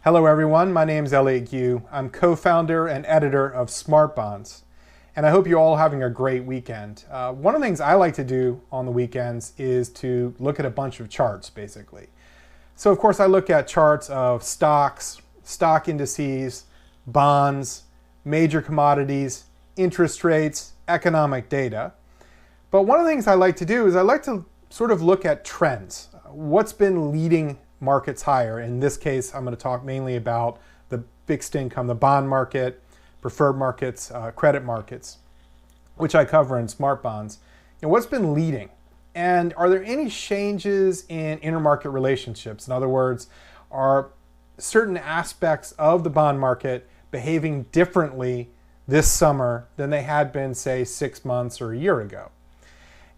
Hello everyone, my name is Elliot Gu. I'm co-founder and editor of Smart Bonds, and I hope you're all having a great weekend. One of the things I like to do on the weekends is to look at a bunch of charts, basically. So of course I look at charts of stocks, stock indices, bonds, major commodities, interest rates, economic data. But one of the things I like to do is I like to sort of look at trends. What's been leading markets higher? In this case, I'm going to talk mainly about the fixed income, the bond market, preferred markets, credit markets, which I cover in Smart Bonds. What's been leading? And are there any changes in intermarket relationships? In other words, are certain aspects of the bond market behaving differently this summer than they had been, say, 6 months or a year ago?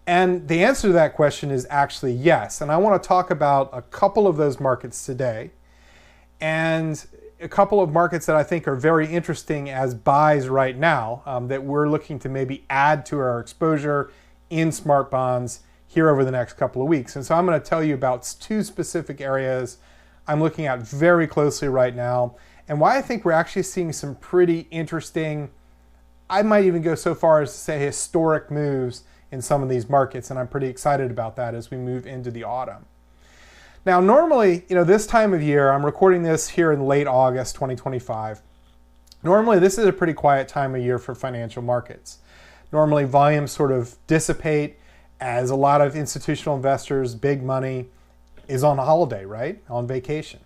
And the answer to that question is actually yes. And I want to talk about a couple of those markets today, and a couple of markets that I think are very interesting as buys right now, that we're looking to maybe add to our exposure in Smart Bonds here over the next couple of weeks. And so I'm going to tell you about two specific areas I'm looking at very closely right now, and why I think we're actually seeing some pretty interesting, I might even go so far as to say historic moves in some of these markets, and I'm pretty excited about that as we move into the autumn. Now, normally, this time of year, I'm recording this here in late August 2025. Normally, this is a pretty quiet time of year for financial markets. Normally, volumes sort of dissipate as a lot of institutional investors, big money, is on holiday, right? On vacation.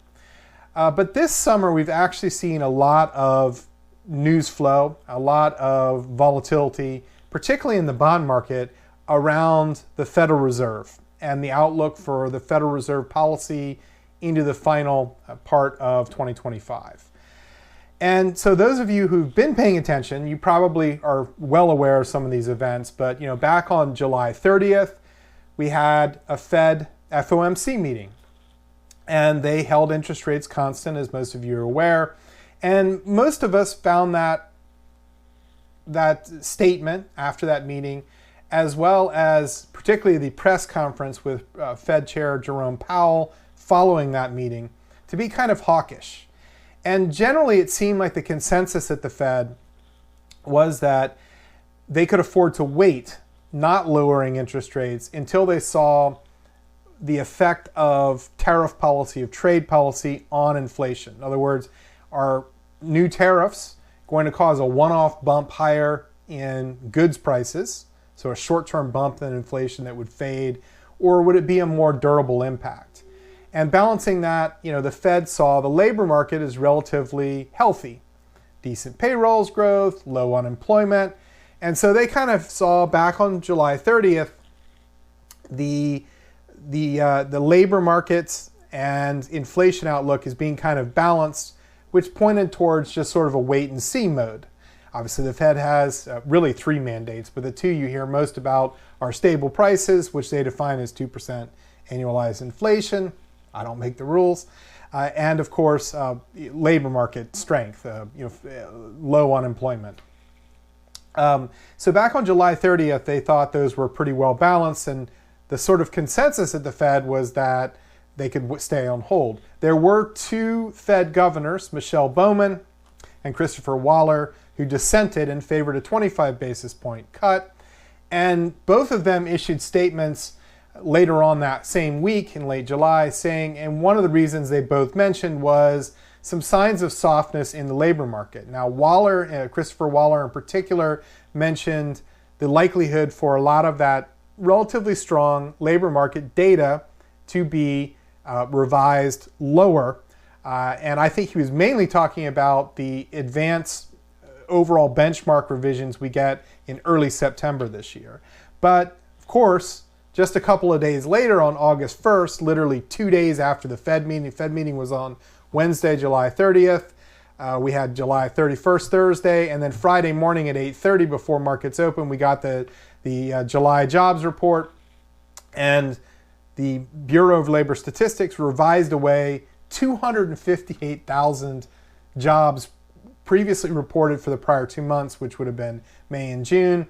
But this summer, we've actually seen a lot of news flow, a lot of volatility, particularly in the bond market, around the Federal Reserve and the outlook for the Federal Reserve policy into the final part of 2025. And so those of you who've been paying attention, you probably are well aware of some of these events, but back on July 30th, we had a Fed FOMC meeting, and they held interest rates constant, as most of you are aware. And most of us found that statement after that meeting, as well as particularly the press conference with Fed Chair Jerome Powell following that meeting, to be kind of hawkish. And generally it seemed like the consensus at the Fed was that they could afford to wait, not lowering interest rates, until they saw the effect of tariff policy, of trade policy on inflation. In other words, are new tariffs going to cause a one-off bump higher in goods prices, so a short-term bump in inflation that would fade, or would it be a more durable impact? And balancing that, the Fed saw the labor market is relatively healthy, decent payrolls growth, low unemployment, and so they kind of saw back on July 30th the labor markets and inflation outlook as being kind of balanced, which pointed towards just sort of a wait and see mode. Obviously, the Fed has really three mandates, but the two you hear most about are stable prices, which they define as 2% annualized inflation. I don't make the rules. And of course, labor market strength, low unemployment. So back on July 30th, they thought those were pretty well balanced, and the sort of consensus at the Fed was that they could stay on hold. There were two Fed governors, Michelle Bowman and Christopher Waller, who dissented and favored a 25 basis point cut. And both of them issued statements later on that same week in late July saying, and one of the reasons they both mentioned was some signs of softness in the labor market. Now, Christopher Waller in particular, mentioned the likelihood for a lot of that relatively strong labor market data to be revised lower. And I think he was mainly talking about the advanced overall benchmark revisions we get in early September this year. But of course, just a couple of days later on August 1st, literally 2 days after the Fed meeting was on Wednesday, July 30th. We had July 31st, Thursday, and then Friday morning at 8:30 before markets open, we got the July jobs report, and the Bureau of Labor Statistics revised away 258,000 jobs previously reported for the prior 2 months, which would have been May and June.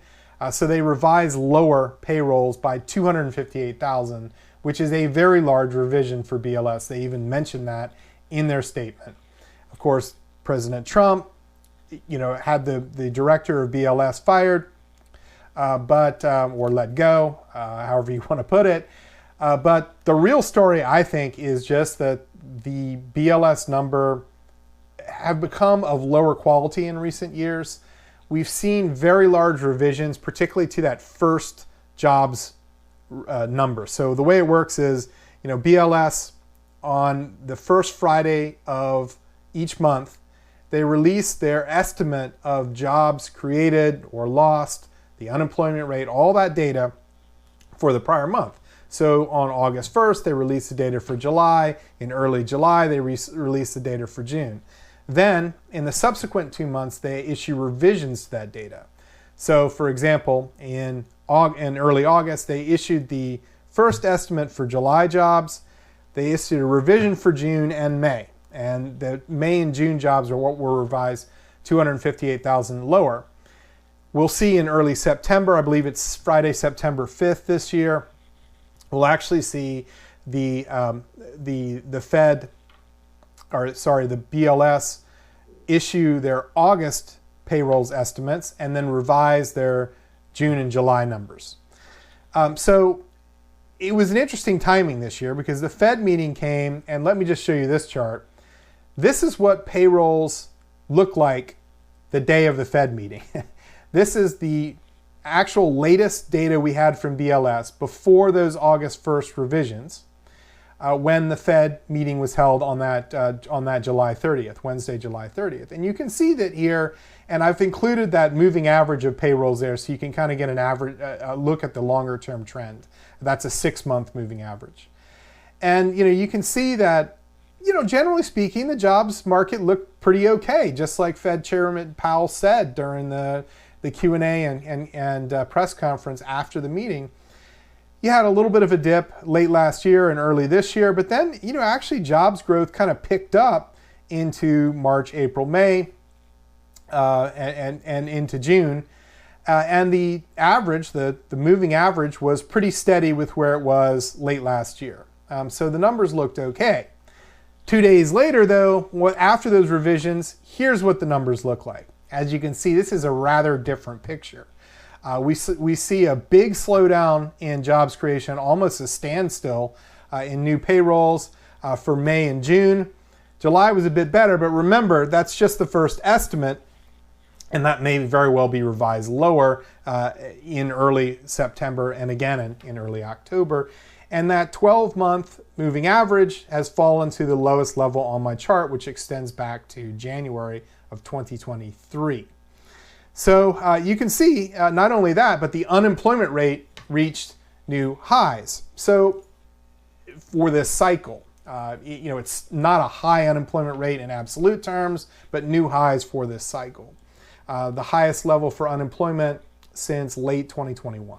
So they revised lower payrolls by 258,000, which is a very large revision for BLS. They even mentioned that in their statement. course, President Trump, had the director of BLS fired, or let go, however you want to put it. But the real story, I think, is just that the BLS number have become of lower quality in recent years. We've seen very large revisions, particularly to that first jobs number. So the way it works is, BLS on the first Friday of each month, they release their estimate of jobs created or lost, the unemployment rate, all that data for the prior month. So on August 1st, they release the data for July. In early July, they release the data for June. Then, in the subsequent 2 months, they issue revisions to that data. So, for example, in early August, they issued the first estimate for July jobs. They issued a revision for June and May. And the May and June jobs are what were revised 258,000 lower. We'll see in early September, I believe it's Friday, September 5th this year, we'll actually see the BLS issue their August payrolls estimates and then revise their June and July numbers. So it was an interesting timing this year because the Fed meeting came, and let me just show you this chart. This is what payrolls look like the day of the Fed meeting. This is the actual latest data we had from BLS before those August 1st revisions, when the Fed meeting was held on that July 30th, Wednesday, July 30th. And you can see that here, and I've included that moving average of payrolls there so you can kind of get an average look at the longer term trend. That's a 6-month moving average. And you can see that, generally speaking, the jobs market looked pretty okay, just like Fed Chairman Powell said during the Q&A and press conference after the meeting. You had a little bit of a dip late last year and early this year, but then, actually jobs growth kind of picked up into March, April, May, and into June. And the average, the moving average, was pretty steady with where it was late last year. So the numbers looked okay. 2 days later, though, after those revisions, here's what the numbers look like. As you can see, this is a rather different picture. We see a big slowdown in jobs creation, almost a standstill in new payrolls for May and June. July was a bit better, but remember, that's just the first estimate, and that may very well be revised lower in early September and again in early October. And that 12-month moving average has fallen to the lowest level on my chart, which extends back to January of 2023. So you can see not only that, but the unemployment rate reached new highs. So for this cycle, it's not a high unemployment rate in absolute terms, but new highs for this cycle. The highest level for unemployment since late 2021.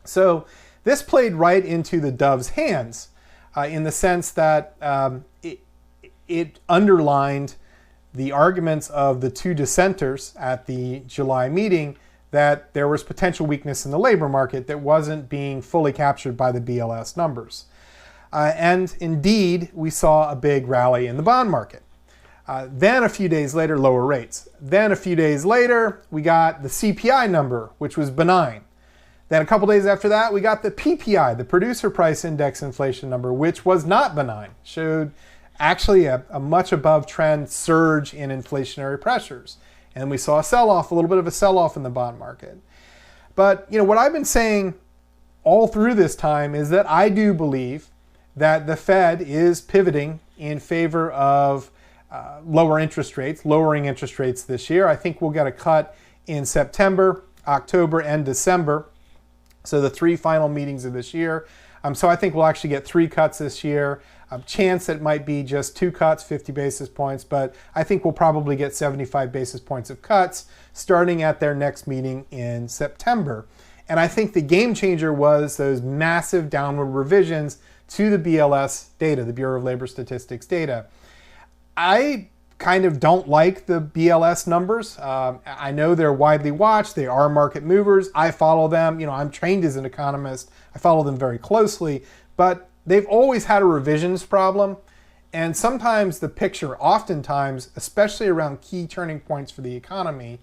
So this played right into the Dove's hands in the sense that it underlined the arguments of the two dissenters at the July meeting that there was potential weakness in the labor market that wasn't being fully captured by the BLS numbers. And indeed, we saw a big rally in the bond market. Then a few days later, lower rates. Then a few days later, we got the CPI number, which was benign. Then a couple days after that, we got the PPI, the Producer Price Index inflation number, which was not benign, showed actually a much above trend surge in inflationary pressures. And we saw a little bit of a sell-off in the bond market. But what I've been saying all through this time is that I do believe that the Fed is pivoting in favor of lowering interest rates this year. I think we'll get a cut in September, October, and December. So the 3 final meetings of this year. So I think we'll actually get 3 cuts this year. Chance it might be just 2 cuts, 50 basis points, but I think we'll probably get 75 basis points of cuts starting at their next meeting in September. And I think the game changer was those massive downward revisions to the BLS data, the Bureau of Labor Statistics data. I kind of don't like the BLS numbers. I know they're widely watched. They are market movers. I follow them. I'm trained as an economist. I follow them very closely, but they've always had a revisions problem. And sometimes the picture, oftentimes, especially around key turning points for the economy,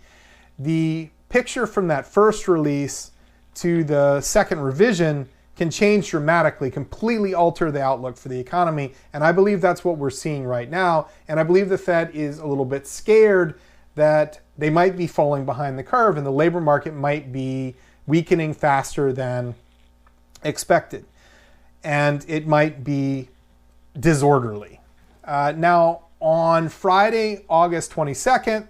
the picture from that first release to the second revision can change dramatically, completely alter the outlook for the economy. And I believe that's what we're seeing right now. And I believe the Fed is a little bit scared that they might be falling behind the curve and the labor market might be weakening faster than expected. And it might be disorderly. Now, on Friday, August 22nd,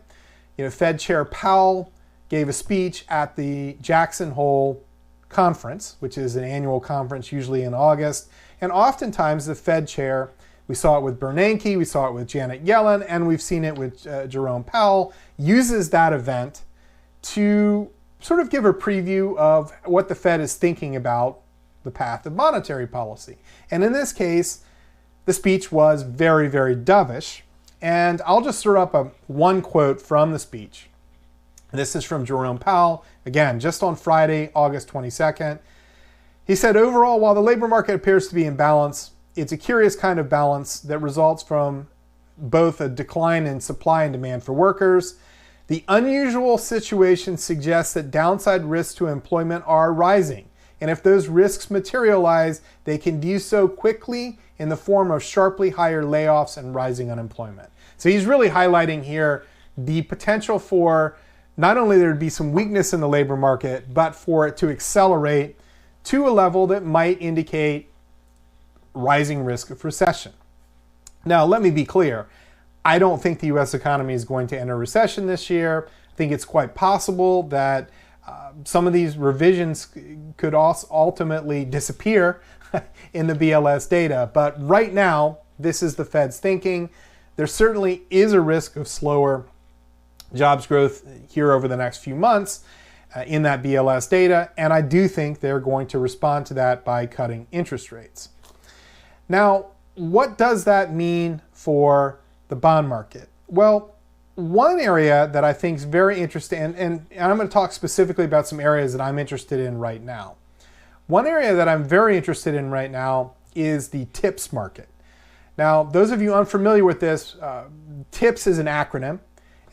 Fed Chair Powell gave a speech at the Jackson Hole Conference, which is an annual conference usually in August. And oftentimes the Fed chair, we saw it with Bernanke, we saw it with Janet Yellen, and we've seen it with Jerome Powell, uses that event to sort of give a preview of what the Fed is thinking about the path of monetary policy. And in this case, the speech was very, very dovish. And I'll just throw up one quote from the speech. This is from Jerome Powell, again, just on Friday, August 22nd. He said, overall, while the labor market appears to be in balance, it's a curious kind of balance that results from both a decline in supply and demand for workers. The unusual situation suggests that downside risks to employment are rising. And if those risks materialize, they can do so quickly in the form of sharply higher layoffs and rising unemployment. So he's really highlighting here the potential for not only there to be some weakness in the labor market, but for it to accelerate to a level that might indicate rising risk of recession. Now, let me be clear. I don't think the U.S. economy is going to enter recession this year. I think it's quite possible that some of these revisions could also ultimately disappear in the BLS data. But right now, this is the Fed's thinking. There certainly is a risk of slower jobs growth here over the next few months in that BLS data, and I do think they're going to respond to that by cutting interest rates. Now, what does that mean for the bond market? Well, one area that I think is very interesting, and I'm going to talk specifically about some areas that I'm interested in right now. One area that I'm very interested in right now is the TIPS market. Now, those of you unfamiliar with this, TIPS is an acronym,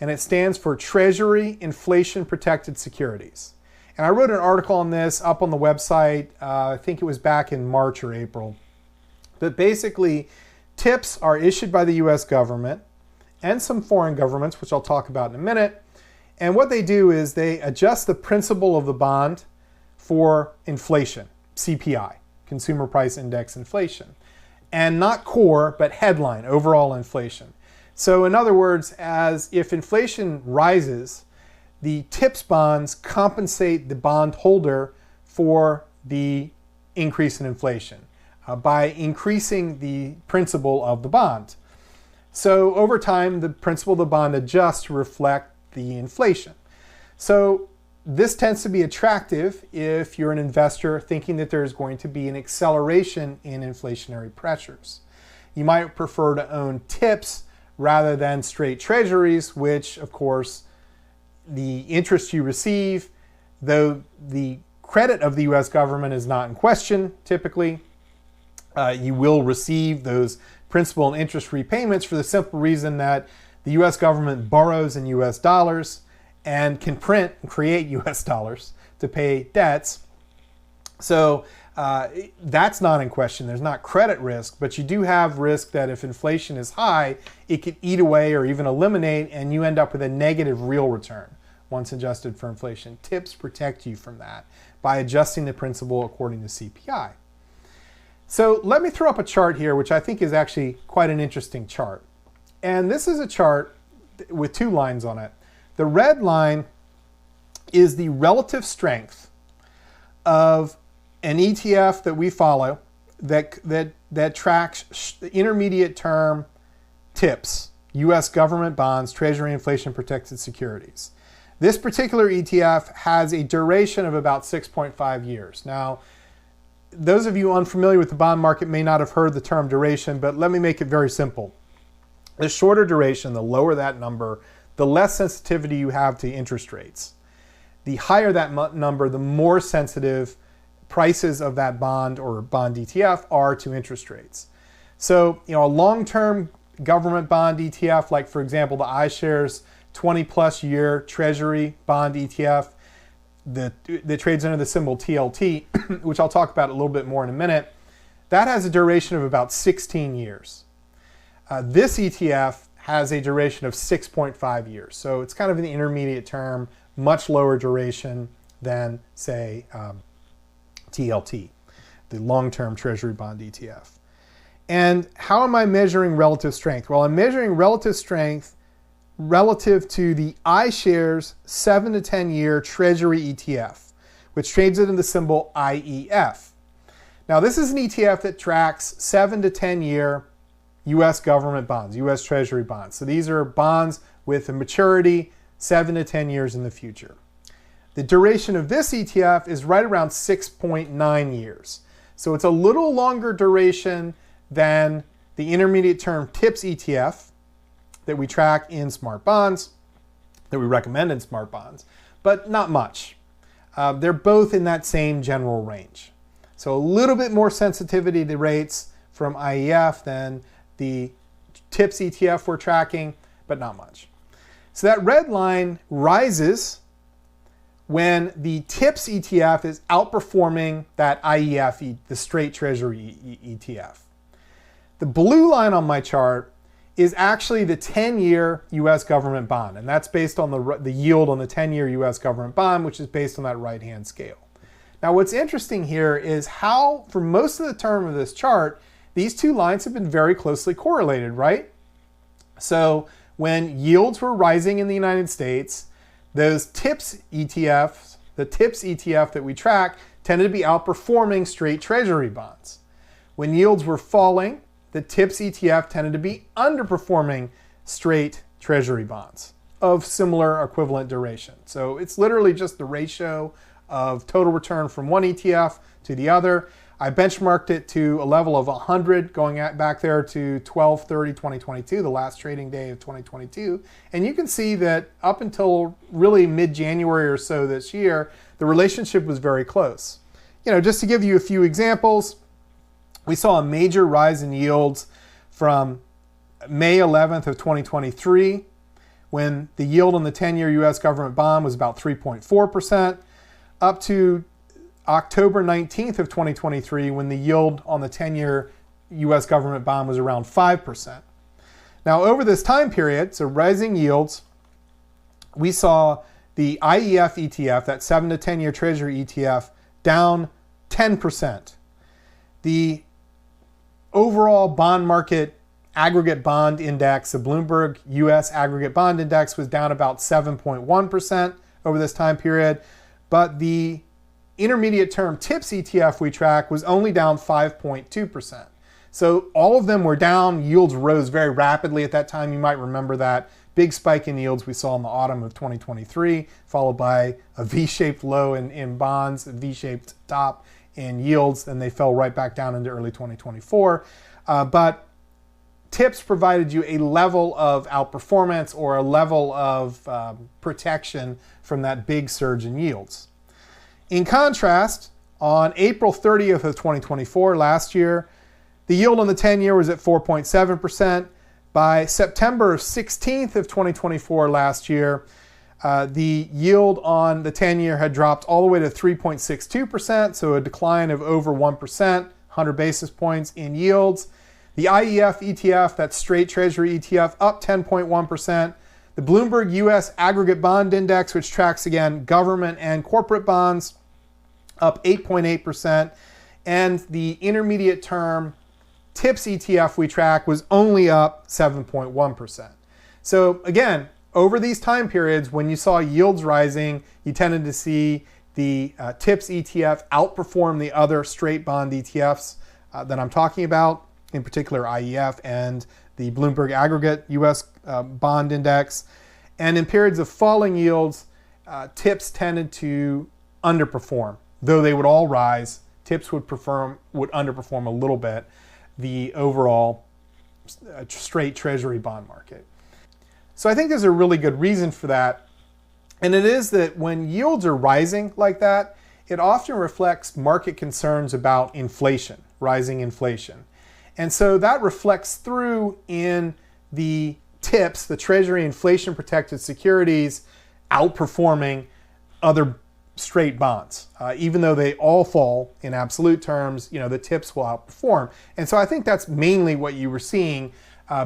and it stands for Treasury Inflation Protected Securities. And I wrote an article on this up on the website, I think it was back in March or April. But basically, TIPS are issued by the US government and some foreign governments, which I'll talk about in a minute. And what they do is they adjust the principal of the bond for inflation, CPI, Consumer Price Index inflation. And not core, but headline, overall inflation. So in other words, as if inflation rises, the TIPS bonds compensate the bondholder for the increase in inflation by increasing the principal of the bond. So over time, the principal of the bond adjusts to reflect the inflation. So this tends to be attractive if you're an investor thinking that there's going to be an acceleration in inflationary pressures. You might prefer to own TIPS rather than straight treasuries, which of course the interest you receive, though the credit of the US government is not in question typically, you will receive those principal and interest repayments for the simple reason that the US government borrows in US dollars and can print and create US dollars to pay debts. So that's not in question. There's not credit risk, but you do have risk that if inflation is high, it could eat away or even eliminate, and you end up with a negative real return once adjusted for inflation. TIPS protect you from that by adjusting the principal according to CPI. So let me throw up a chart here, which I think is actually quite an interesting chart. And this is a chart with two lines on it. The red line is the relative strength of an ETF that we follow that tracks intermediate term TIPS, US government bonds, Treasury inflation protected securities. This particular ETF has a duration of about 6.5 years. Now, those of you unfamiliar with the bond market may not have heard the term duration, but let me make it very simple. The shorter duration, the lower that number, the less sensitivity you have to interest rates. The higher that number, the more sensitive prices of that bond or bond ETF are to interest rates. So, a long-term government bond ETF, like for example, the iShares 20 plus year Treasury bond ETF that trades under the symbol TLT, which I'll talk about a little bit more in a minute, that has a duration of about 16 years. This ETF has a duration of 6.5 years. So it's kind of an intermediate term, much lower duration than, say, TLT, the long-term Treasury bond ETF. And how am I measuring relative strength? Well, I'm measuring relative strength relative to the iShares 7 to 10 year Treasury ETF, which trades under the symbol IEF. Now, this is an ETF that tracks 7 to 10 year U.S. government bonds, U.S. Treasury bonds. So these are bonds with a maturity 7 to 10 years in the future. The duration of this ETF is right around 6.9 years. So it's a little longer duration than the intermediate term TIPS ETF that we track in Smart Bonds, that we recommend in Smart Bonds, but not much. They're both in that same general range. So a little bit more sensitivity to rates from IEF than the TIPS ETF we're tracking, but not much. So that red line rises when the TIPS ETF is outperforming that IEF, the straight Treasury ETF. The blue line on my chart is actually the 10-year U.S. government bond, and that's based on the yield on the 10-year U.S. government bond, which is based on that right-hand scale. Now, what's interesting here is how, for most of the term of this chart, these two lines have been very closely correlated, right? So when yields were rising in the United States, those TIPS ETFs, the TIPS ETF that we track, tended to be outperforming straight Treasury bonds. When yields were falling, the TIPS ETF tended to be underperforming straight Treasury bonds of similar equivalent duration. So it's literally just the ratio of total return from one ETF to the other. I benchmarked it to a level of 100 going back there to 12/30/2022, the last trading day of 2022. And you can see that up until really mid-January or so this year, the relationship was very close. Just to give you a few examples, we saw a major rise in yields from May 11th of 2023, when the yield on the 10-year U.S. government bond was about 3.4%, up to October 19th of 2023, when the yield on the 10-year U.S. government bond was around 5%. Now, over this time period, so rising yields, we saw the IEF ETF, that 7 to 10-year Treasury ETF, down 10%. The overall bond market aggregate bond index, the Bloomberg U.S. aggregate bond index, was down about 7.1% over this time period, but the intermediate term TIPS ETF we track was only down 5.2%. So all of them were down. Yields rose very rapidly at that time. You might remember that big spike in yields we saw in the autumn of 2023, followed by a V-shaped low in bonds, a V-shaped top in yields, and they fell right back down into early 2024. But TIPS provided you a level of outperformance or a level of protection from that big surge in yields. In contrast, on April 30th of 2024, last year, the yield on the 10-year was at 4.7%. By September 16th of 2024 last year, the yield on the 10-year had dropped all the way to 3.62%, so a decline of over 1%, 100 basis points in yields. The IEF ETF, that straight Treasury ETF, up 10.1%. The Bloomberg U.S. Aggregate Bond Index, which tracks, again, government and corporate bonds, up 8.8%. And the intermediate term TIPS ETF we track was only up 7.1%. So again, over these time periods, when you saw yields rising, you tended to see the TIPS ETF outperform the other straight bond ETFs that I'm talking about, in particular IEF and the Bloomberg Aggregate US Bond Index. And in periods of falling yields, TIPS tended to underperform. Though they would all rise, TIPS would underperform a little bit the overall straight Treasury bond market. So I think there's a really good reason for that. And it is that when yields are rising like that, it often reflects market concerns about inflation, rising inflation. And so that reflects through in the TIPS, the Treasury inflation protected securities, outperforming other straight bonds. Even though they all fall in absolute terms, the TIPS will outperform. And so I think that's mainly what you were seeing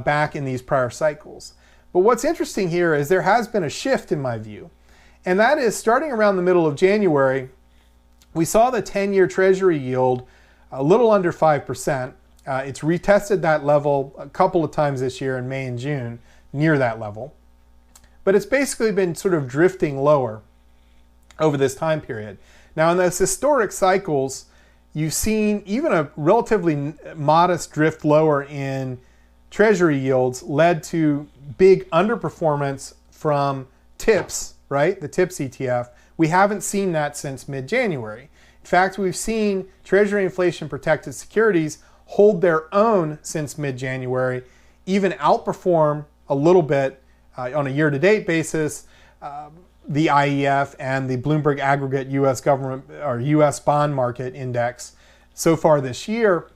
back in these prior cycles. But what's interesting here is there has been a shift in my view. And that is starting around the middle of January, we saw the 10-year Treasury yield a little under 5%. It's retested that level a couple of times this year in May and June, near that level. But it's basically been sort of drifting lower over this time period. Now in those historic cycles, you've seen even a relatively modest drift lower in Treasury yields led to big underperformance from TIPS, right? The TIPS ETF. We haven't seen that since mid-January. In fact, we've seen Treasury inflation protected securities hold their own since mid-January, even outperform a little bit on a year-to-date basis the IEF and the Bloomberg Aggregate U.S. government or U.S. bond market index so far this year,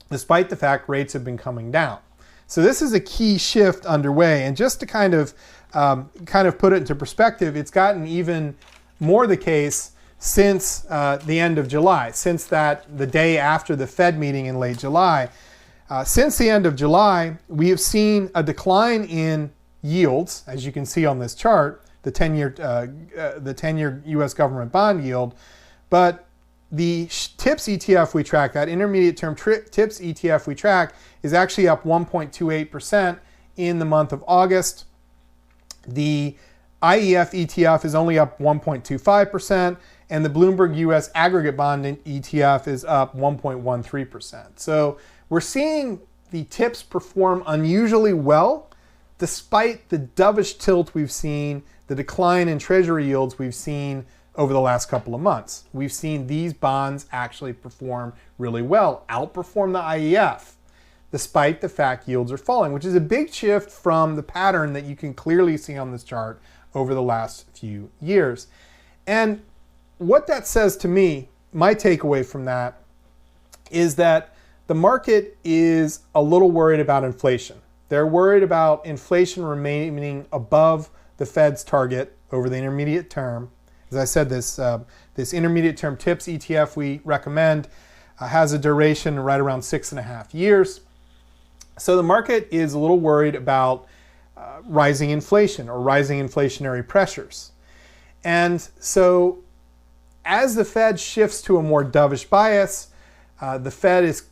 despite the fact rates have been coming down. So this is a key shift underway, and just to kind of put it into perspective, it's gotten even more the case since the end of July, since the day after the Fed meeting in late July. Since the end of July, we have seen a decline in yields, as you can see on this chart, the 10-year U.S. government bond yield, but the TIPS ETF we track, that intermediate term TIPS ETF we track, is actually up 1.28% in the month of August. The IEF ETF is only up 1.25%, and the Bloomberg U.S. Aggregate Bond ETF is up 1.13%. So we're seeing the TIPS perform unusually well, despite the dovish tilt we've seen, the decline in Treasury yields we've seen over the last couple of months. We've seen these bonds actually perform really well, outperform the IEF, despite the fact yields are falling, which is a big shift from the pattern that you can clearly see on this chart over the last few years. And what that says to me, my takeaway from that, is that the market is a little worried about inflation. They're worried about inflation remaining above the Fed's target over the intermediate term. As I said, this intermediate term TIPS ETF we recommend has a duration right around 6.5 years. So the market is a little worried about rising inflation or rising inflationary pressures. And so as the Fed shifts to a more dovish bias, the Fed is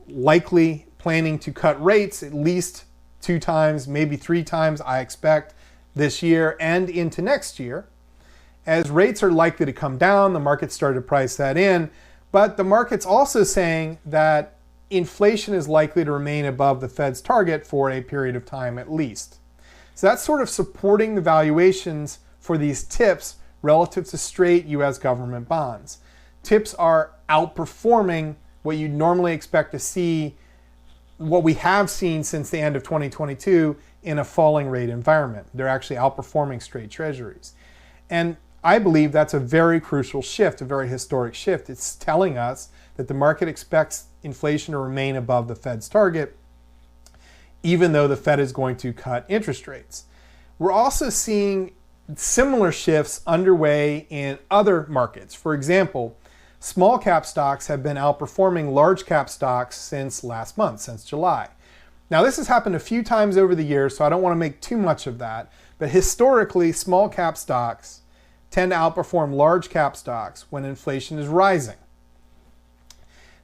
likely planning to cut rates at least 2 times, maybe 3 times, I expect, this year and into next year. As rates are likely to come down, the market started to price that in, but the market's also saying that inflation is likely to remain above the Fed's target for a period of time at least. So that's sort of supporting the valuations for these TIPS relative to straight U.S. government bonds. TIPS are outperforming what you'd normally expect to see, what we have seen since the end of 2022 in a falling rate environment. They're actually outperforming straight treasuries. And I believe that's a very crucial shift, a very historic shift. It's telling us that the market expects inflation to remain above the Fed's target, even though the Fed is going to cut interest rates. We're also seeing similar shifts underway in other markets. For example, small cap stocks have been outperforming large cap stocks since last month, since July. Now this has happened a few times over the years, so I don't want to make too much of that, but historically small cap stocks tend to outperform large cap stocks when inflation is rising.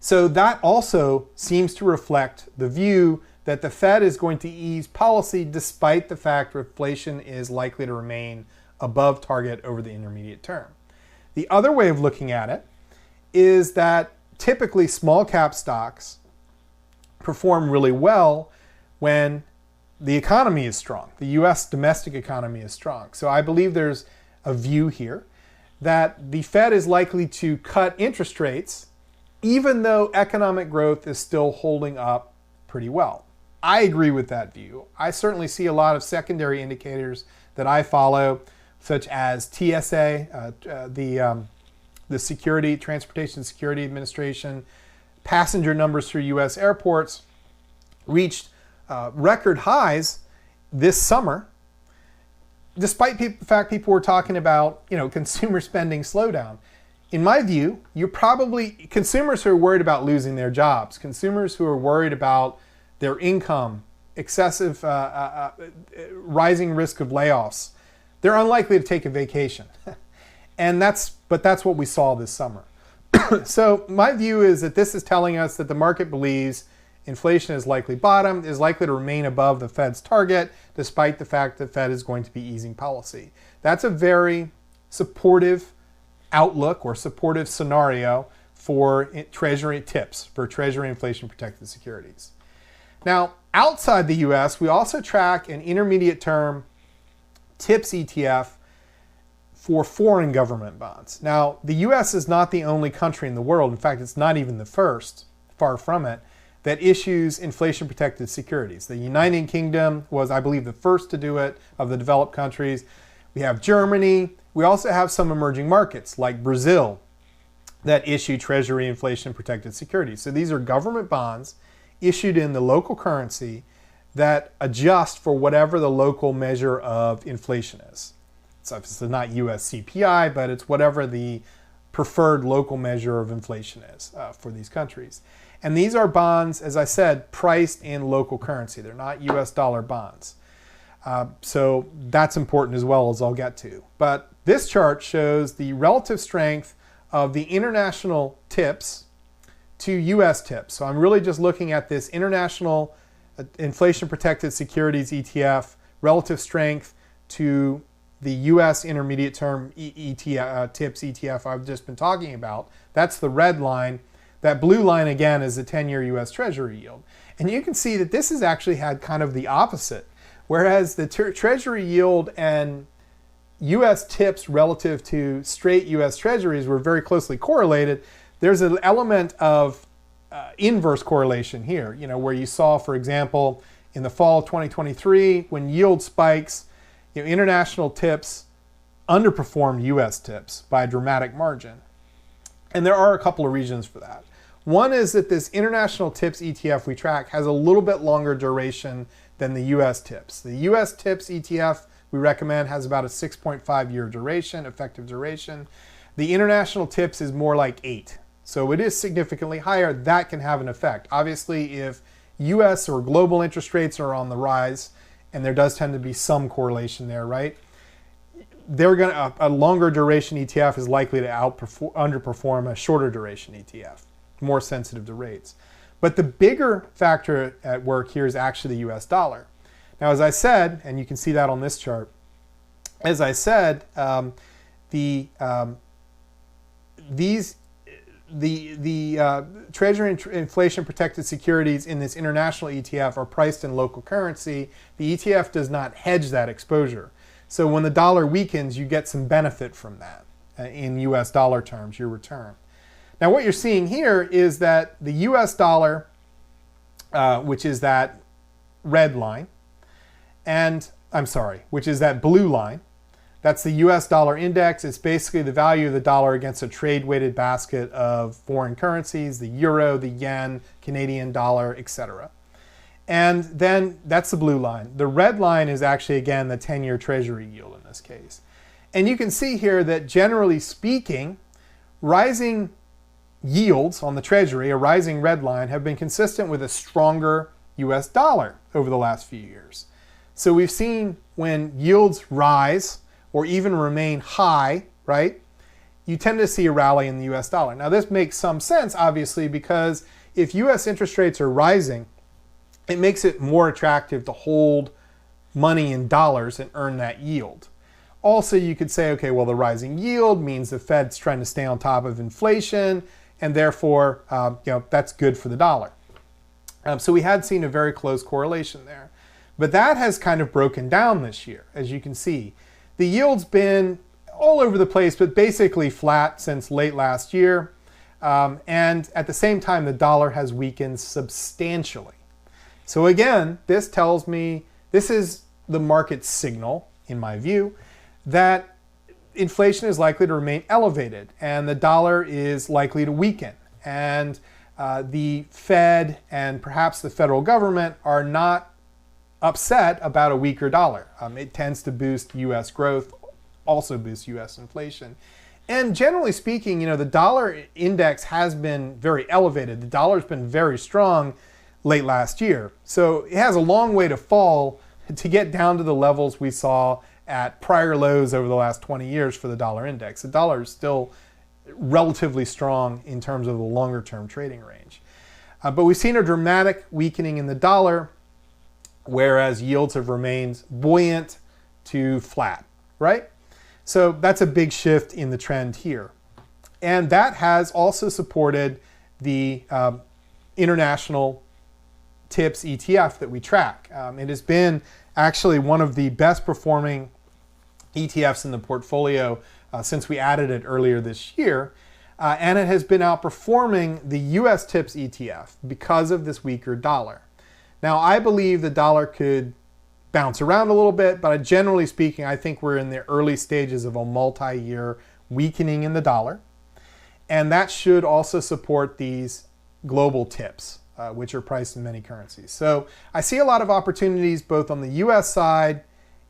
So that also seems to reflect the view that the Fed is going to ease policy despite the fact inflation is likely to remain above target over the intermediate term. The other way of looking at it is that typically small cap stocks perform really well when the economy is strong. The US domestic economy is strong. So I believe there's a view here that the Fed is likely to cut interest rates even though economic growth is still holding up pretty well. I agree with that view. I certainly see a lot of secondary indicators that I follow, such as TSA, the Transportation Security Administration, passenger numbers through US airports, reached record highs this summer, despite the fact people were talking about, consumer spending slowdown. In my view, you're probably consumers who are worried about losing their jobs, consumers who are worried about their income, excessive rising risk of layoffs. They're unlikely to take a vacation. But that's what we saw this summer. So my view is that this is telling us that the market believes inflation is likely bottomed, is likely to remain above the Fed's target, despite the fact that the Fed is going to be easing policy. That's a very supportive outlook or supportive scenario for Treasury tips, for Treasury inflation protected securities. Now, outside the US, we also track an intermediate term TIPS ETF for foreign government bonds. Now, the US is not the only country in the world, in fact, it's not even the first, far from it, that issues inflation protected securities. The United Kingdom was, I believe, the first to do it of the developed countries. We have Germany. We also have some emerging markets like Brazil that issue Treasury inflation protected securities. So these are government bonds issued in the local currency that adjust for whatever the local measure of inflation is. It's obviously not US CPI, but it's whatever the preferred local measure of inflation is for these countries. And these are bonds, as I said, priced in local currency. They're not US dollar bonds. So that's important as well, as I'll get to. But this chart shows the relative strength of the international TIPS to US TIPS. So I'm really just looking at this international inflation protected securities ETF, relative strength to the US intermediate term TIPS ETF I've just been talking about. That's the red line. That blue line, again, is the 10-year US Treasury yield. And you can see that this has actually had kind of the opposite. Whereas the Treasury yield and US TIPS relative to straight US Treasuries were very closely correlated, there's an element of inverse correlation here, where you saw, for example, in the fall of 2023, when yield spikes, international TIPS underperformed US TIPS by a dramatic margin. And there are a couple of reasons for that. One is that this international TIPS ETF we track has a little bit longer duration than the US TIPS. The US TIPS ETF we recommend has about a 6.5-year duration, effective duration. The international TIPS is more like 8. So it is significantly higher. That can have an effect. Obviously, if US or global interest rates are on the rise, and there does tend to be some correlation there, right? A longer duration ETF is likely to underperform a shorter duration ETF, more sensitive to rates. But the bigger factor at work here is actually the US dollar. Now, as I said, and you can see that on this chart, as I said, the Treasury inflation protected securities in this international ETF are priced in local currency. The ETF does not hedge that exposure. So when the dollar weakens, you get some benefit from that in US dollar terms, your return. Now what you're seeing here is that the US dollar, which is that red line, which is that blue line, that's the US dollar index. It's basically the value of the dollar against a trade-weighted basket of foreign currencies, the euro, the yen, Canadian dollar, etc. And then that's the blue line. The red line is actually, again, the 10-year Treasury yield in this case. And you can see here that generally speaking, rising yields on the Treasury, a rising red line, have been consistent with a stronger US dollar over the last few years. So we've seen when yields rise or even remain high, right, you tend to see a rally in the US dollar. Now this makes some sense, obviously, because if US interest rates are rising, it makes it more attractive to hold money in dollars and earn that yield. Also, you could say, okay, well, the rising yield means the Fed's trying to stay on top of inflation, and therefore, that's good for the dollar. So we had seen a very close correlation there. But that has kind of broken down this year, as you can see. The yield's been all over the place, but basically flat since late last year. And at the same time, the dollar has weakened substantially. So again, this tells me, this is the market signal, in my view, that inflation is likely to remain elevated and the dollar is likely to weaken. And the Fed and perhaps the federal government are not upset about a weaker dollar. It tends to boost U.S. growth, also boosts U.S. inflation. And generally speaking, the dollar index has been very elevated. The dollar's been very strong late last year. So it has a long way to fall to get down to the levels we saw at prior lows over the last 20 years for the dollar index. The dollar is still relatively strong in terms of the longer term trading range. But we've seen a dramatic weakening in the dollar, whereas yields have remained buoyant to flat, right? So that's a big shift in the trend here. And that has also supported the international TIPS ETF that we track. It has been actually one of the best performing ETFs in the portfolio since we added it earlier this year. And it has been outperforming the US TIPS ETF because of this weaker dollar. Now, I believe the dollar could bounce around a little bit, but generally speaking, I think we're in the early stages of a multi-year weakening in the dollar. And that should also support these global TIPS, which are priced in many currencies. So I see a lot of opportunities both on the US side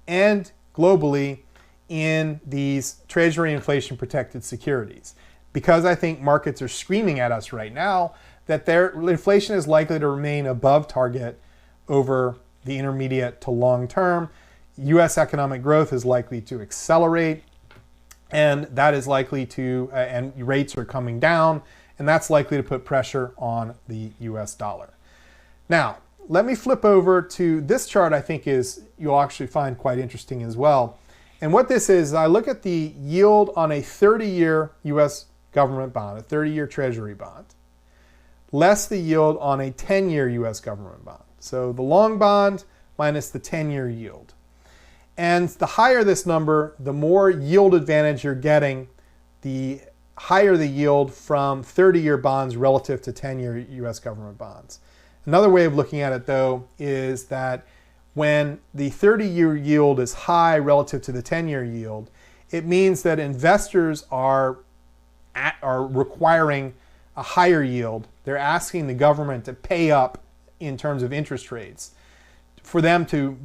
and globally in these Treasury inflation protected securities, because I think markets are screaming at us right now that their inflation is likely to remain above target over the intermediate to long term. US economic growth is likely to accelerate, and that is likely to, and rates are coming down, and that's likely to put pressure on the US dollar. Now, let me flip over to this chart. I think you'll actually find quite interesting as well. And what this is, I look at the yield on a 30-year US government bond, a 30-year Treasury bond, less the yield on a 10-year US government bond. So the long bond minus the 10-year yield. And the higher this number, the more yield advantage you're getting, the higher the yield from 30-year bonds relative to 10-year US government bonds. Another way of looking at it, though, is that when the 30-year yield is high relative to the 10-year yield, it means that investors are requiring a higher yield. They're asking the government to pay up in terms of interest rates for them to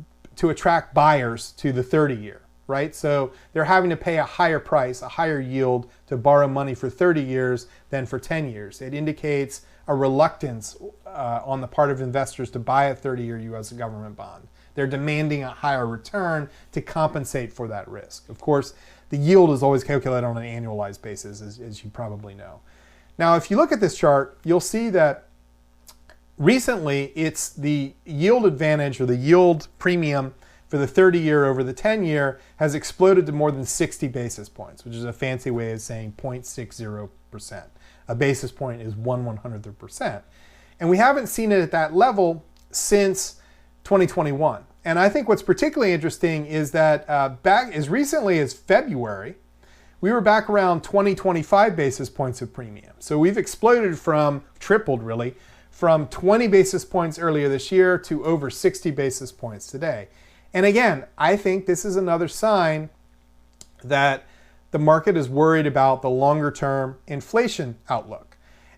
attract buyers to the 30-year, right? So they're having to pay a higher price, a higher yield to borrow money for 30 years than for 10 years. It indicates a reluctance on the part of investors to buy a 30-year US government bond. They're demanding a higher return to compensate for that risk. Of course, the yield is always calculated on an annualized basis, as you probably know. Now, if you look at this chart, you'll see that recently it's the yield advantage or the yield premium for the 30-year over the 10-year has exploded to more than 60 basis points, which is a fancy way of saying 0.60%. A basis point is 1/100%. And we haven't seen it at that level since 2021. And I think what's particularly interesting is that back as recently as February, we were back around 20-25 basis points of premium. So we've exploded tripled really, from 20 basis points earlier this year to over 60 basis points today. And again, I think this is another sign that the market is worried about the longer term inflation outlook.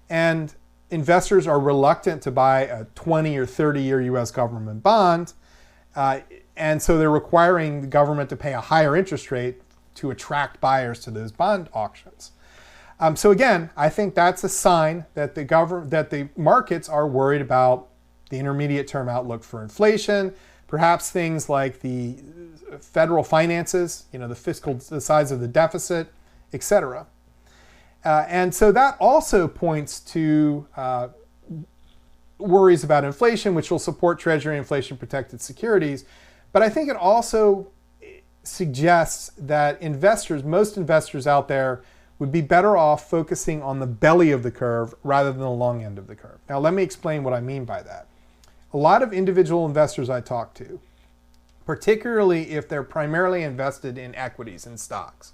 And investors are reluctant to buy a 20 or 30-year US government bond. And so they're requiring the government to pay a higher interest rate to attract buyers to those bond auctions. So again, I think that's a sign that the markets are worried about the intermediate term outlook for inflation, perhaps things like the federal finances, the size of the deficit, etc. And so that also points to worries about inflation, which will support Treasury inflation protected securities. But I think it also suggests that most investors out there would be better off focusing on the belly of the curve rather than the long end of the curve. Now, let me explain what I mean by that. A lot of individual investors I talk to, particularly if they're primarily invested in equities and stocks,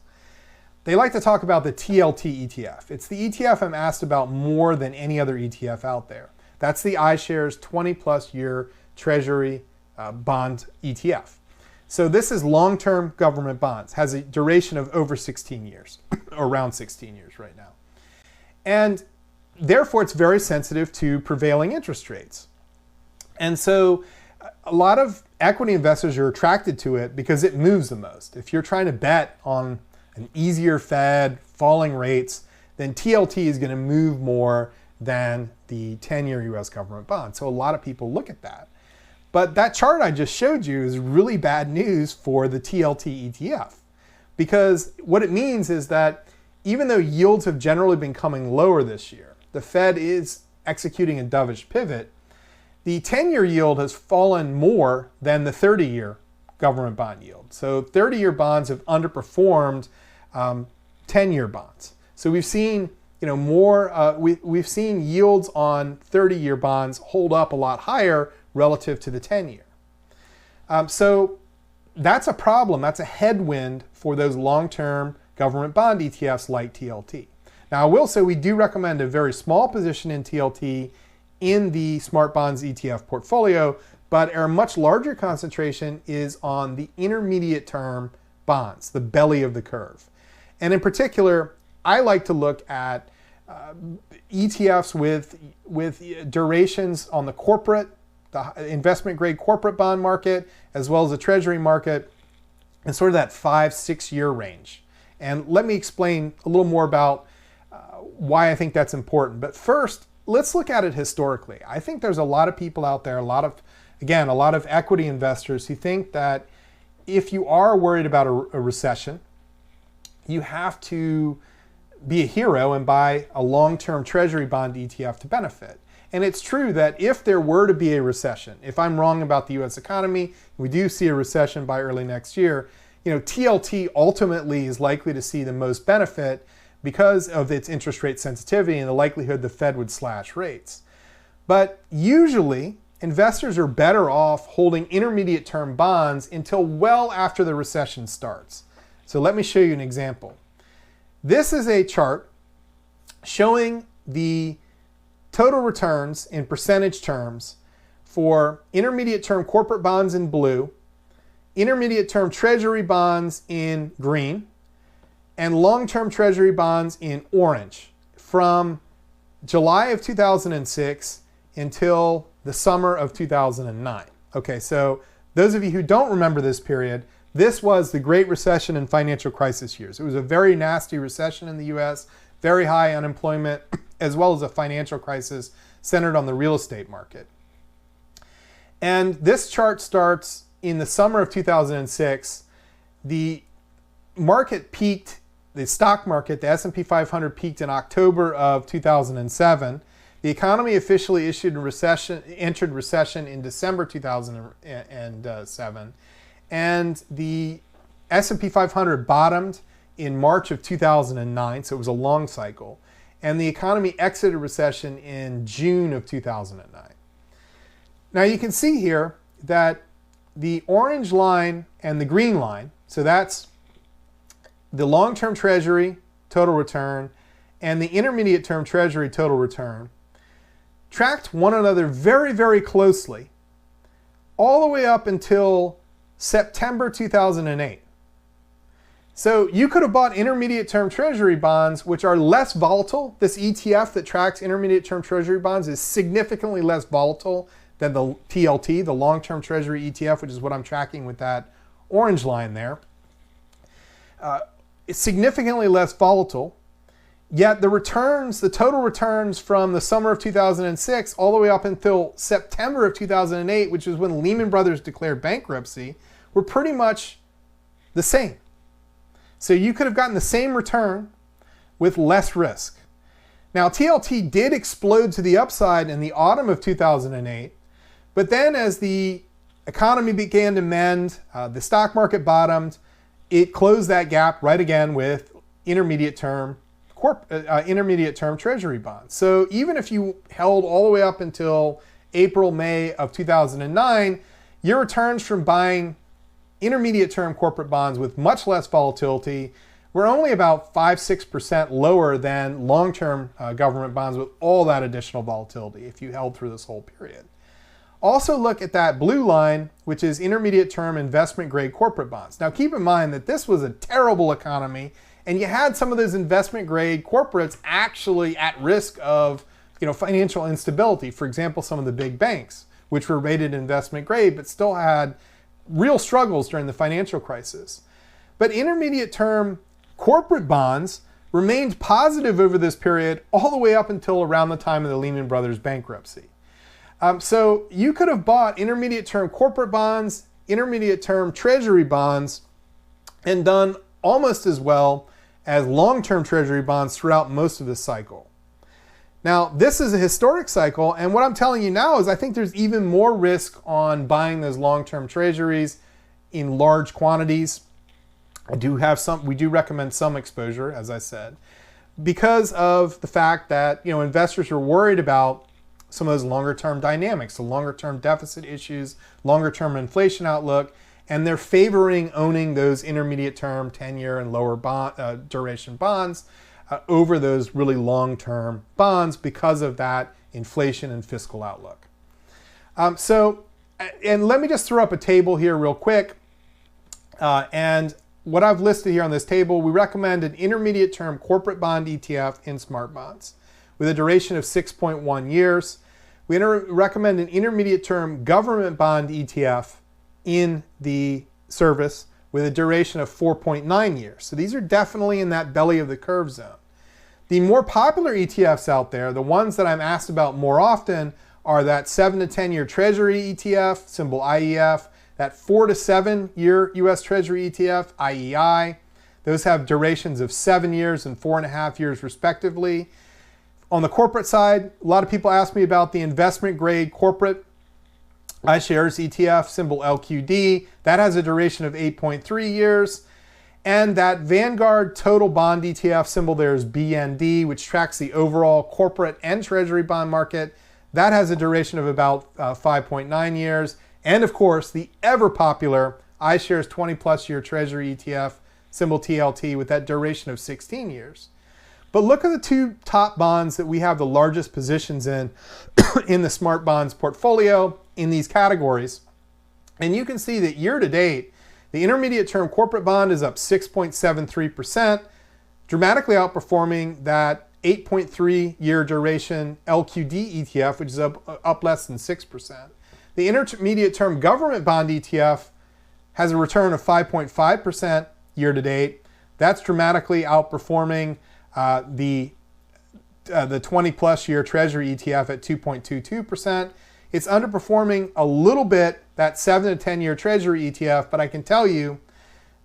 they like to talk about the TLT ETF. It's the ETF I'm asked about more than any other ETF out there. That's the iShares 20+ year Treasury bond ETF. So this is long-term government bonds, has a duration of over 16 years, around 16 years right now. And therefore, it's very sensitive to prevailing interest rates. And so a lot of equity investors are attracted to it because it moves the most. If you're trying to bet on an easier Fed, falling rates, then TLT is going to move more than the 10-year US government bond. So a lot of people look at that. But that chart I just showed you is really bad news for the TLT ETF, because what it means is that even though yields have generally been coming lower this year, the Fed is executing a dovish pivot, the 10-year yield has fallen more than the 30-year government bond yield. So 30-year bonds have underperformed 10-year bonds. So we've seen we've seen yields on 30-year bonds hold up a lot higher relative to the 10-year. So that's a problem. That's a headwind for those long-term government bond ETFs like TLT. Now, I will say we do recommend a very small position in TLT in the Smart Bonds ETF portfolio, but our much larger concentration is on the intermediate term bonds, the belly of the curve. And in particular, I like to look at ETFs with durations on the corporate, the investment grade corporate bond market, as well as the treasury market, and sort of that 5-6 year range. And let me explain a little more about why I think that's important. But first, let's look at it historically. I think there's a lot of people out there, a lot of equity investors who think that if you are worried about a recession, you have to be a hero and buy a long-term treasury bond ETF to benefit. And it's true that if there were to be a recession, if I'm wrong about the US economy, we do see a recession by early next year, TLT ultimately is likely to see the most benefit because of its interest rate sensitivity and the likelihood the Fed would slash rates. But usually, investors are better off holding intermediate term bonds until well after the recession starts. So let me show you an example. This is a chart showing the total returns in percentage terms for intermediate term corporate bonds in blue, intermediate term treasury bonds in green, and long-term treasury bonds in orange from July of 2006 until the summer of 2009. Okay, so those of you who don't remember this period, this was the Great Recession and financial crisis years. It was a very nasty recession in the US, very high unemployment, as well as a financial crisis centered on the real estate market. And this chart starts in the summer of 2006. The market peaked, the stock market, the S&P 500 peaked in October of 2007. The economy officially entered recession in December 2007. And the S&P 500 bottomed in March of 2009, so it was a long cycle. And the economy exited recession in June of 2009. Now you can see here that the orange line and the green line, so that's the long-term treasury total return and the intermediate term treasury total return, tracked one another very, very closely all the way up until September 2008. So you could have bought intermediate term treasury bonds, which are less volatile. This ETF that tracks intermediate term treasury bonds is significantly less volatile than the TLT, the long-term treasury ETF, which is what I'm tracking with that orange line there. It's significantly less volatile, yet the returns, the total returns from the summer of 2006 all the way up until September of 2008, which is when Lehman Brothers declared bankruptcy, were pretty much the same. So you could have gotten the same return with less risk. Now, TLT did explode to the upside in the autumn of 2008, but then as the economy began to mend, the stock market bottomed, it closed that gap right again with intermediate term treasury bonds. So even if you held all the way up until April, May of 2009, your returns from buying intermediate term corporate bonds with much less volatility were only about 5-6% lower than long-term government bonds with all that additional volatility if you held through this whole period. Also look at that blue line, which is intermediate term investment grade corporate bonds. Now keep in mind that this was a terrible economy And you had some of those investment grade corporates actually at risk of financial instability. For example, some of the big banks, which were rated investment grade, but still had real struggles during the financial crisis. But intermediate term corporate bonds remained positive over this period all the way up until around the time of the Lehman Brothers bankruptcy. So you could have bought intermediate term corporate bonds, intermediate term treasury bonds, and done almost as well as long-term treasury bonds throughout most of this cycle. Now, this is a historic cycle, and what I'm telling you now is I think there's even more risk on buying those long-term treasuries in large quantities. We do recommend some exposure, as I said, because of the fact that investors are worried about some of those longer-term dynamics, the longer-term deficit issues, longer-term inflation outlook, and they're favoring owning those intermediate-term 10-year and lower duration bonds over those really long-term bonds because of that inflation and fiscal outlook. And let me just throw up a table here real quick. And what I've listed here on this table, we recommend an intermediate-term corporate bond ETF in smart bonds with a duration of 6.1 years. We recommend an intermediate-term government bond ETF in the service with a duration of 4.9 years. So these are definitely in that belly of the curve zone. The more popular ETFs out there, the ones that I'm asked about more often, are that 7 to 10 year Treasury ETF, symbol IEF, that 4 to 7 year US Treasury ETF, IEI. Those have durations of 7 years and 4.5 years respectively. On the corporate side, a lot of people ask me about the investment grade corporate iShares ETF, symbol LQD. That has a duration of 8.3 years. And that Vanguard Total Bond ETF, symbol there is BND, which tracks the overall corporate and treasury bond market. That has a duration of about 5.9 years. And of course, the ever popular iShares 20 plus year treasury ETF, symbol TLT, with that duration of 16 years. But look at the two top bonds that we have the largest positions in the smart bonds portfolio in these categories. And you can see that year to date, the intermediate term corporate bond is up 6.73%, dramatically outperforming that 8.3 year duration LQD ETF, which is up less than 6%. The intermediate term government bond ETF has a return of 5.5% year to date. That's dramatically outperforming the 20 plus year Treasury ETF at 2.22%. It's underperforming a little bit that 7 to 10 year Treasury ETF, but I can tell you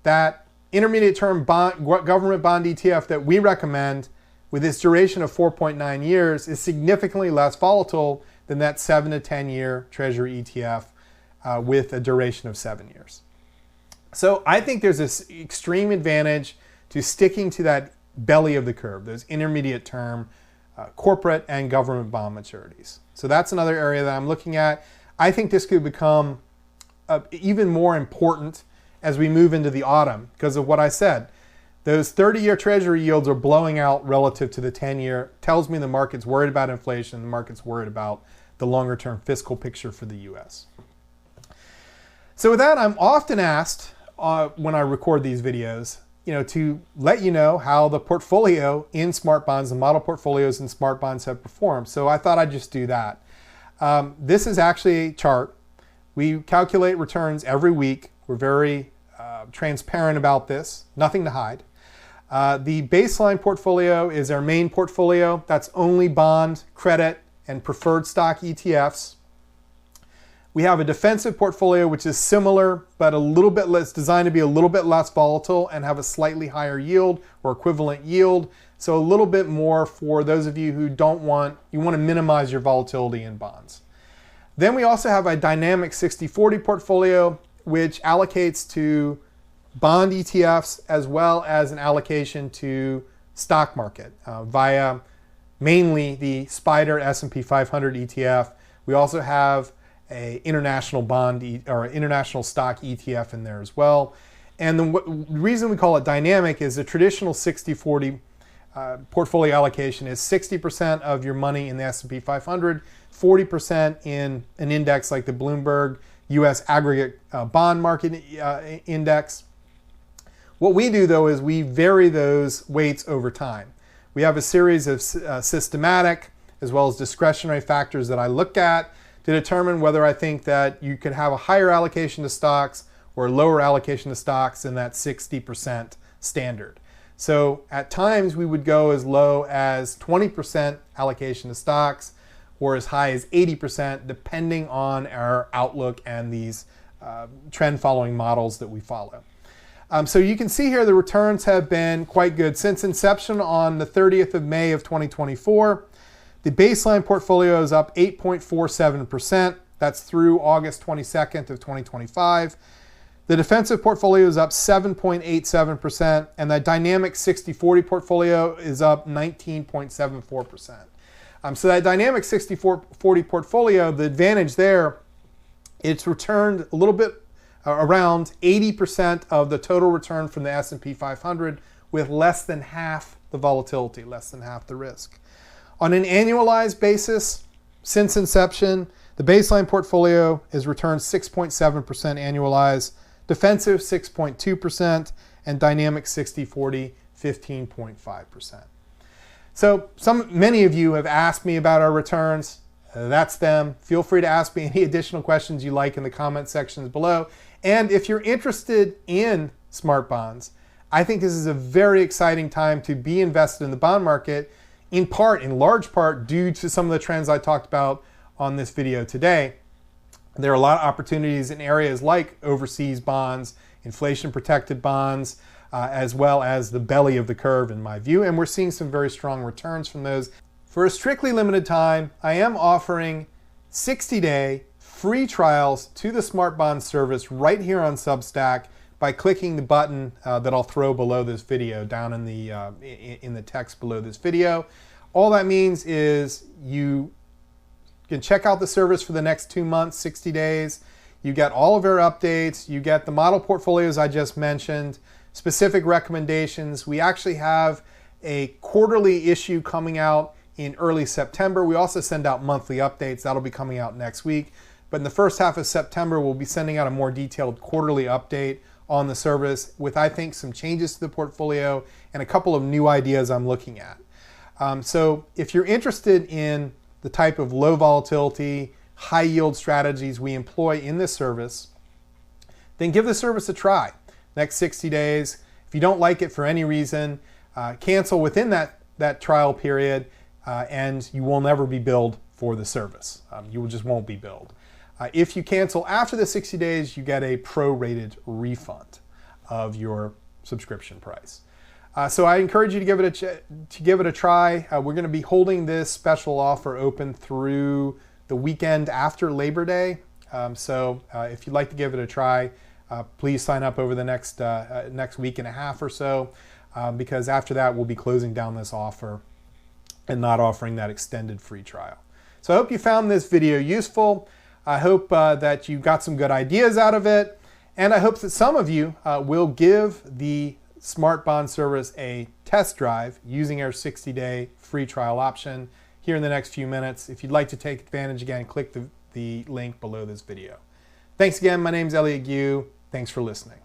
that intermediate term government bond ETF that we recommend with its duration of 4.9 years is significantly less volatile than that 7 to 10 year Treasury ETF with a duration of 7 years. So I think there's this extreme advantage to sticking to that belly of the curve, those intermediate term corporate and government bond maturities. So that's another area that I'm looking at. I think this could become even more important as we move into the autumn because of what I said. Those 30-year Treasury yields are blowing out relative to the 10-year. Tells me the market's worried about inflation, the market's worried about the longer-term fiscal picture for the U.S. So with that, I'm often asked when I record these videos, to let you know how the portfolio in smart bonds, the model portfolios in smart bonds have performed. So I thought I'd just do that. This is actually a chart. We calculate returns every week. We're very transparent about this, nothing to hide. The baseline portfolio is our main portfolio. That's only bond, credit, and preferred stock ETFs. We have a defensive portfolio, which is similar, but a little bit less, designed to be a little bit less volatile and have a slightly higher yield or equivalent yield. So a little bit more for those of you who want to minimize your volatility in bonds. Then we also have a dynamic 60-40 portfolio, which allocates to bond ETFs as well as an allocation to stock market via mainly the SPDR S&P 500 ETF. We also have a international bond or international stock ETF in there as well. And the reason we call it dynamic is the traditional 60-40 portfolio allocation is 60% of your money in the S&P 500, 40% in an index like the Bloomberg US Aggregate Bond Market Index. What we do though is we vary those weights over time. We have a series of systematic as well as discretionary factors that I look at to determine whether I think that you could have a higher allocation to stocks or a lower allocation to stocks than that 60% standard. So at times we would go as low as 20% allocation to stocks or as high as 80% depending on our outlook and these trend following models that we follow. So you can see here the returns have been quite good. Since inception on the 30th of May of 2024, the baseline portfolio is up 8.47%. That's through August 22nd of 2025. The defensive portfolio is up 7.87%, and the dynamic 60-40 portfolio is up 19.74%. So that dynamic 60-40 portfolio, the advantage there, it's returned a little bit around 80% of the total return from the S&P 500 with less than half the volatility, less than half the risk. On an annualized basis, since inception, the baseline portfolio has returned 6.7% annualized, defensive 6.2%, and dynamic 60-40 15.5%. So many of you have asked me about our returns. That's them. Feel free to ask me any additional questions you like in the comment sections below. And if you're interested in smart bonds, I think this is a very exciting time to be invested in the bond market, in large part, due to some of the trends I talked about on this video today. There are a lot of opportunities in areas like overseas bonds, inflation-protected bonds, as well as the belly of the curve, in my view, and we're seeing some very strong returns from those. For a strictly limited time, I am offering 60-day free trials to the Smart Bond service right here on Substack by clicking the button that I'll throw below this video, down in the text below this video. All that means is you can check out the service for the next 2 months, 60 days. You get all of our updates. You get the model portfolios I just mentioned, specific recommendations. We actually have a quarterly issue coming out in early September. We also send out monthly updates. That'll be coming out next week. But in the first half of September, we'll be sending out a more detailed quarterly update on the service with, I think, some changes to the portfolio and a couple of new ideas I'm looking at. So if you're interested in the type of low volatility, high yield strategies we employ in this service, then give the service a try. Next 60 days. If you don't like it for any reason, cancel within that trial period and you will never be billed for the service. You just won't be billed. If you cancel after the 60 days, you get a prorated refund of your subscription price. So I encourage you to give it a try. We're going to be holding this special offer open through the weekend after Labor Day. So if you'd like to give it a try, please sign up over the next week and a half or so, because after that we'll be closing down this offer and not offering that extended free trial. So I hope you found this video useful. I hope that you got some good ideas out of it, and I hope that some of you will give the Smart Bond service a test drive using our 60-day free trial option here in the next few minutes. If you'd like to take advantage, again, click the link below this video. Thanks again. My name's Elliot Gu. Thanks for listening.